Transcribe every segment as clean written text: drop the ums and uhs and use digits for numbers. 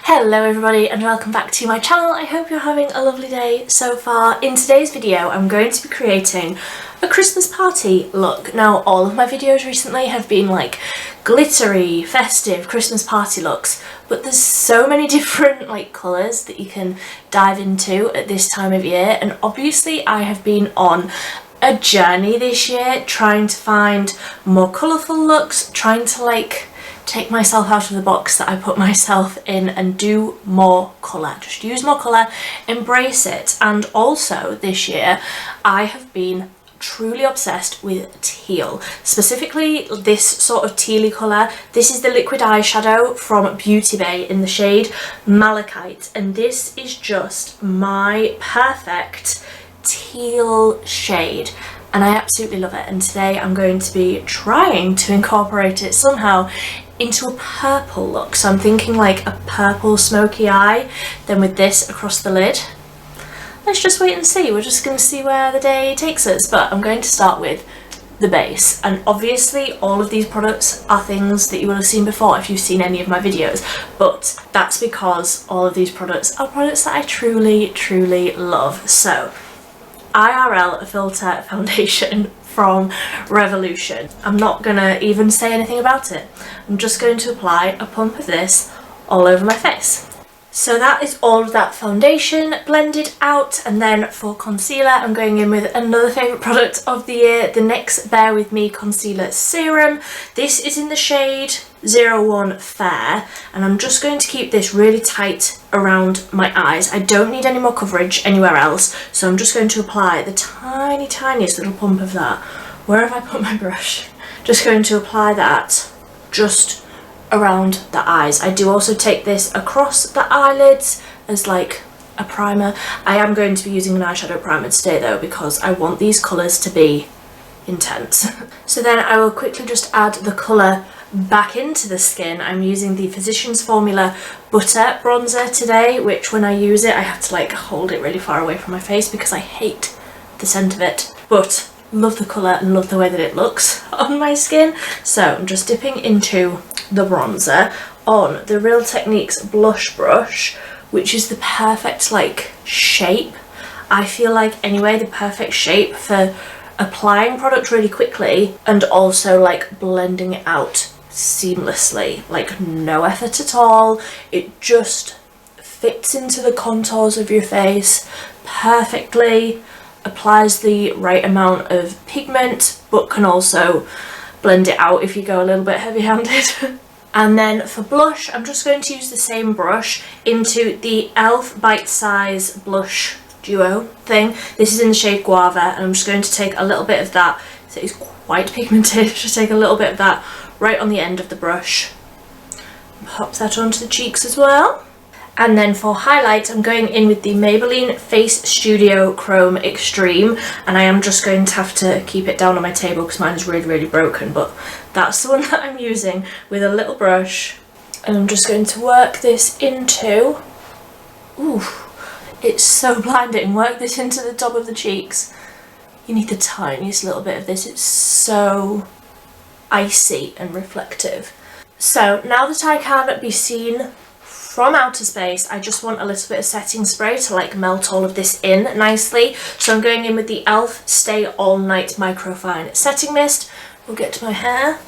Hello everybody and welcome back to my channel. I hope you're having a lovely day so far. In today's video I'm going to be creating a Christmas party look. Now all of my videos recently have been like glittery, festive Christmas party looks, but there's so many different like colours that you can dive into at this time of year, and obviously I have been on a journey this year trying to find more colourful looks, trying to like take myself out of the box that I put myself in and do more colour, just use more colour, embrace it. And also this year I have been truly obsessed with teal, specifically this sort of tealy colour. This is the liquid eyeshadow from Beauty Bay in the shade Malachite, and this is just my perfect teal shade and I absolutely love it. And today I'm going to be trying to incorporate it somehow into a purple look. So I'm thinking like a purple smoky eye, then with this across the lid. Let's just wait and see. We're just going to see where the day takes us, but I'm going to start with the base. And obviously all of these products are things that you will have seen before if you've seen any of my videos, but that's because all of these products are products that I truly love. So IRL Filter Foundation from Revolution. I'm not gonna even say anything about it. I'm just going to apply a pump of this all over my face. So that is all of that foundation blended out, and then for concealer I'm going in with another favourite product of the year, the NYX Bear With Me Concealer Serum. This is in the shade 01 Fair, and I'm just going to keep this really tight around my eyes. I don't need any more coverage anywhere else, so I'm just going to apply the tiniest little pump of that. Where have I put my brush? Just going to apply that just around the eyes. I do also take this across the eyelids as like a primer. I am going to be using an eyeshadow primer today though, because I want these colours to be intense. So then I will quickly just add the colour back into the skin. I'm using the Physicians Formula Butter Bronzer today, which when I use it I have to like hold it really far away from my face because I hate the scent of it, but love the colour and love the way that it looks on my skin. So I'm just dipping into the bronzer on the Real Techniques blush brush, which is the perfect like shape, I feel like anyway, the perfect shape for applying product really quickly and also like blending it out seamlessly, like no effort at all. It just fits into the contours of your face perfectly, applies the right amount of pigment but can also blend it out if you go a little bit heavy-handed. And then for blush I'm just going to use the same brush into the e.l.f. Bite Size Blush Duo thing. This is in the shade Guava, and I'm just going to take a little bit of that, so it's quite pigmented, just take a little bit of that right on the end of the brush. Pop that onto the cheeks as well. And then for highlight I'm going in with the Maybelline Face Studio Chrome Extreme, and I am just going to have to keep it down on my table because mine is really broken, but that's the one that I'm using with a little brush. And I'm just going to work this into, ooh, it's so blinding, work this into the top of the cheeks. You need the tiniest little bit of this, it's so icy and reflective. So now that I can be seen from outer space, I just want a little bit of setting spray to like melt all of this in nicely. So I'm going in with the e.l.f. Stay All Night Microfine Setting Mist. We'll get to my hair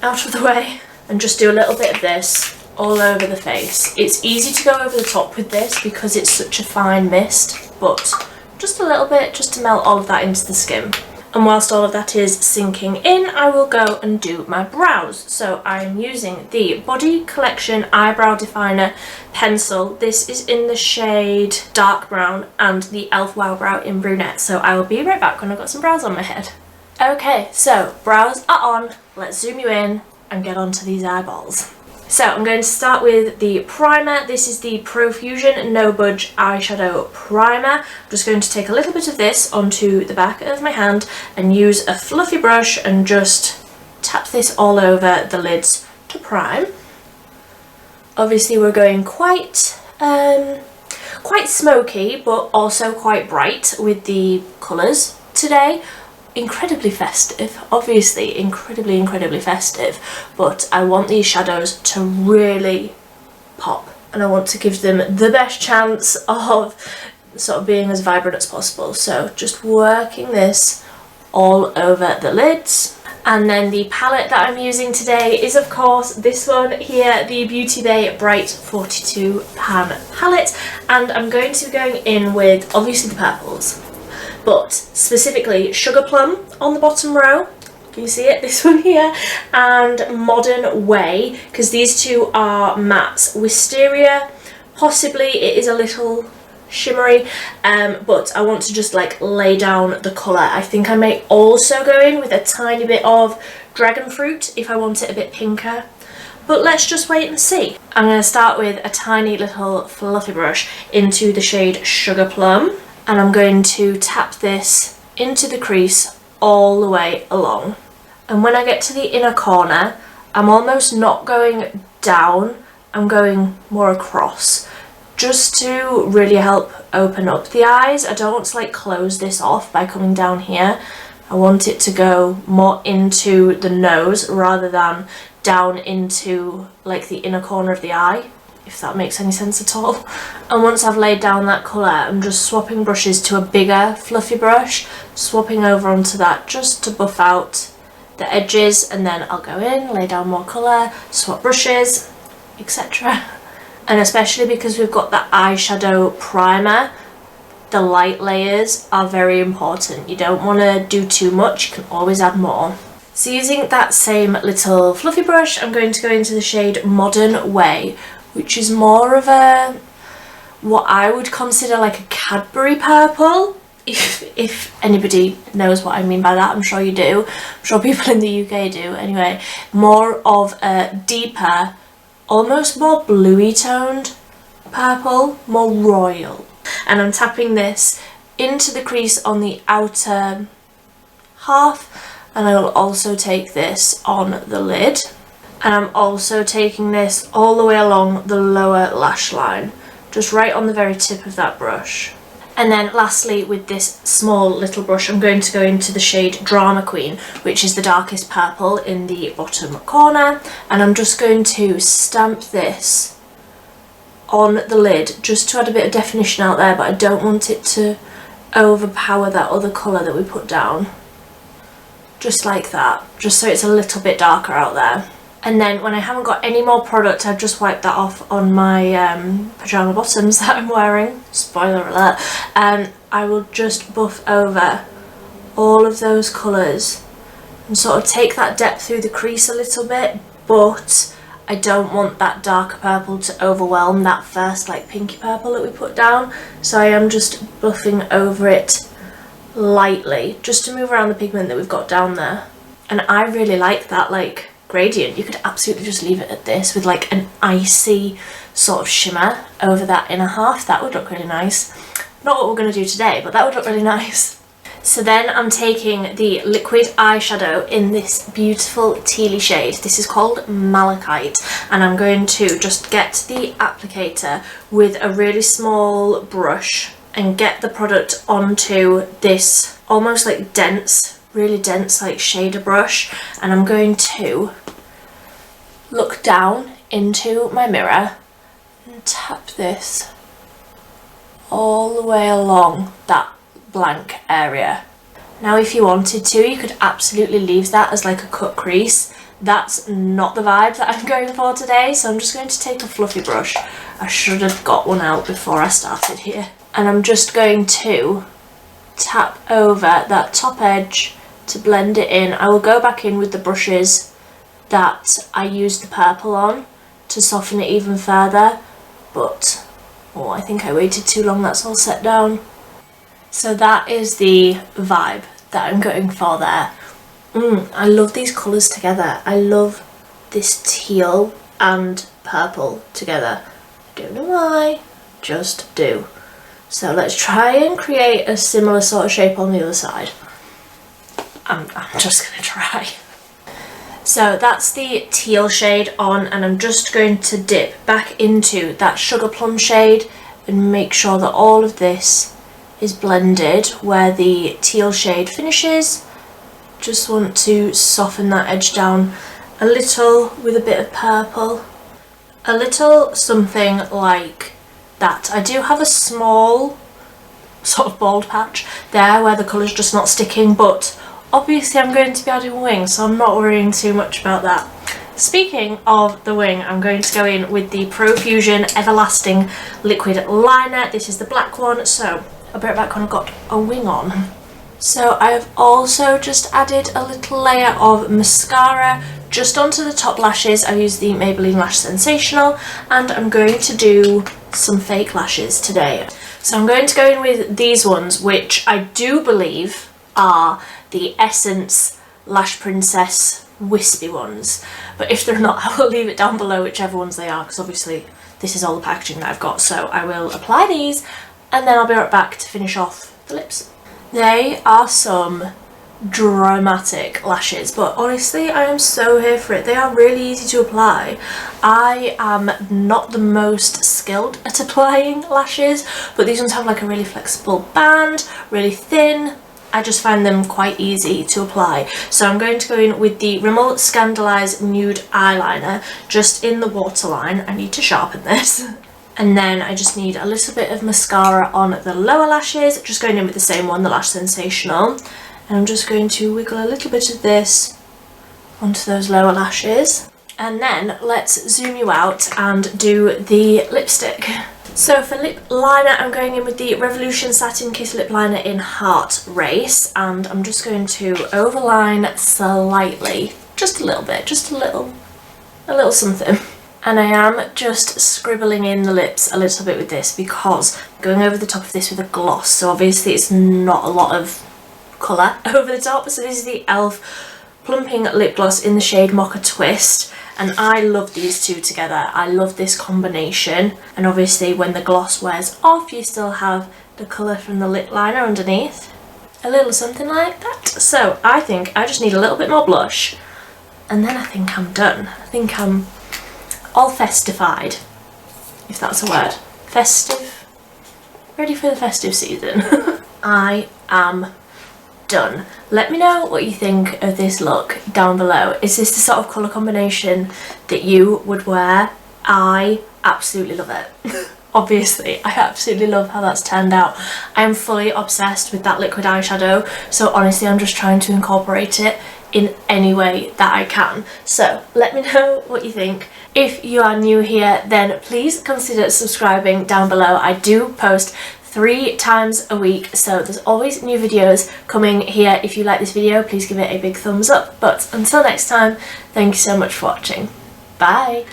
out of the way and just do a little bit of this all over the face. It's easy to go over the top with this because it's such a fine mist, but just a little bit just to melt all of that into the skin. And whilst all of that is sinking in, I will go and do my brows. So I'm using the Body Collection Eyebrow Definer Pencil. This is in the shade Dark Brown, and the e.l.f. Wow Brow in Brunette. So I will be right back when I've got some brows on my head. Okay, so brows are on. Let's zoom you in and get onto these eyeballs. So I'm going to start with the primer. This is the Profusion No Budge Eyeshadow Primer. I'm just going to take a little bit of this onto the back of my hand and use a fluffy brush and just tap this all over the lids to prime. Obviously we're going quite smoky but also quite bright with the colours today. Incredibly festive, obviously incredibly festive, but I want these shadows to really pop and I want to give them the best chance of sort of being as vibrant as possible. So just working this all over the lids. And then the palette that I'm using today is of course this one here, the Beauty Bay Bright 42 Pan palette, and I'm going to be going in with obviously the purples, but specifically Sugar Plum on the bottom row. Can you see it? This one here, and Modern Way, because these two are mattes. Wisteria, possibly it is a little shimmery, but I want to just like lay down the colour. I think I may also go in with a tiny bit of Dragon Fruit if I want it a bit pinker, but let's just wait and see. I'm going to start with a tiny little fluffy brush into the shade Sugar Plum, and I'm going to tap this into the crease all the way along. And when I get to the inner corner, I'm almost not going down, I'm going more across, just to really help open up the eyes. I don't want to like close this off by coming down here. I want it to go more into the nose rather than down into like the inner corner of the eye, if that makes any sense at all. And once I've laid down that colour, I'm just swapping brushes to a bigger fluffy brush, swapping over onto that just to buff out the edges, and then I'll go in, lay down more colour, swap brushes, etc. And especially because we've got the eyeshadow primer, the light layers are very important. You don't want to do too much, you can always add more. So using that same little fluffy brush, I'm going to go into the shade Modern Way, which is more of a, what I would consider like a Cadbury purple, if anybody knows what I mean by that. I'm sure you do. I'm sure people in the UK do. Anyway, more of a deeper, almost more bluey toned purple, more royal. And I'm tapping this into the crease on the outer half, and I will also take this on the lid, and I'm also taking this all the way along the lower lash line, just right on the very tip of that brush. And then lastly, with this small little brush, I'm going to go into the shade Drama Queen, which is the darkest purple in the bottom corner, and I'm just going to stamp this on the lid just to add a bit of definition out there, but I don't want it to overpower that other colour that we put down. Just like that, just so it's a little bit darker out there. And then when I haven't got any more product, I've just wiped that off on my pyjama bottoms that I'm wearing. Spoiler alert. I will just buff over all of those colours and sort of take that depth through the crease a little bit, but I don't want that darker purple to overwhelm that first like pinky purple that we put down. So I am just buffing over it lightly, just to move around the pigment that we've got down there. And I really like that like gradient. You could absolutely just leave it at this with like an icy sort of shimmer over that inner half. That would look really nice. Not what we're going to do today, but that would look really nice. So then I'm taking the liquid eyeshadow in this beautiful tealy shade. This is called Malachite, and I'm going to just get the applicator with a really small brush and get the product onto this almost like dense, really dense like shader brush, and I'm going to look down into my mirror and tap this all the way along that blank area. Now if you wanted to, you could absolutely leave that as like a cut crease. That's not the vibe that I'm going for today, so I'm just going to take a fluffy brush. I should have got one out before I started here. And I'm just going to tap over that top edge to blend it in. I will go back in with the brushes that I used the purple on to soften it even further, but oh, I think I waited too long, that's all set down. So that is the vibe that I'm going for there. I love these colours together. I love this teal and purple together. I don't know why, just do. So let's try and create a similar sort of shape on the other side. I'm just going to try. So that's the teal shade on, and I'm just going to dip back into that Sugar Plum shade and make sure that all of this is blended where the teal shade finishes. Just want to soften that edge down a little with a bit of purple, a little something like that. I do have a small sort of bald patch there where the colour's just not sticking, but obviously I'm going to be adding wings, so I'm not worrying too much about that. Speaking of the wing, I'm going to go in with the Profusion Everlasting Liquid Liner. This is the black one, so I'll be right back when I've got a wing on. So I've also just added a little layer of mascara just onto the top lashes. I use the Maybelline Lash Sensational, and I'm going to do some fake lashes today. So I'm going to go in with these ones, which I do believe are the Essence Lash Princess wispy ones, but if they're not, I will leave it down below whichever ones they are, because obviously this is all the packaging that I've got. So I will apply these and then I'll be right back to finish off the lips. They are some dramatic lashes, but honestly I am so here for it. They are really easy to apply. I am not the most skilled at applying lashes, but these ones have like a really flexible band, really thin. I just find them quite easy to apply. So I'm going to go in with the Rimmel Scandalise Nude Eyeliner just in the waterline. I need to sharpen this. And then I just need a little bit of mascara on the lower lashes, just going in with the same one, the Lash Sensational. And I'm just going to wiggle a little bit of this onto those lower lashes. And then let's zoom you out and do the lipstick. So for lip liner, I'm going in with the Revolution Satin Kiss Lip Liner in Heart Race, and I'm just going to overline slightly, just a little bit, just a little something. And I am just scribbling in the lips a little bit with this because I'm going over the top of this with a gloss, so obviously it's not a lot of colour over the top. So this is the e.l.f. Plumping Lip Gloss in the shade Mocha Twist. And I love these two together. I love this combination. And obviously when the gloss wears off, you still have the colour from the lip liner underneath. A little something like that. So I think I just need a little bit more blush. And then I think I'm done. I think I'm all festified, if that's a word. Festive. Ready for the festive season. I am done. Let me know what you think of this look down below. Is this the sort of colour combination that you would wear? I absolutely love it. Obviously, I absolutely love how that's turned out. I am fully obsessed with that liquid eyeshadow, so honestly I'm just trying to incorporate it in any way that I can. So let me know what you think. If you are new here, then please consider subscribing down below. I do post 3 times a week, so there's always new videos coming here. If you like this video, please give it a big thumbs up. But until next time, thank you so much for watching. Bye!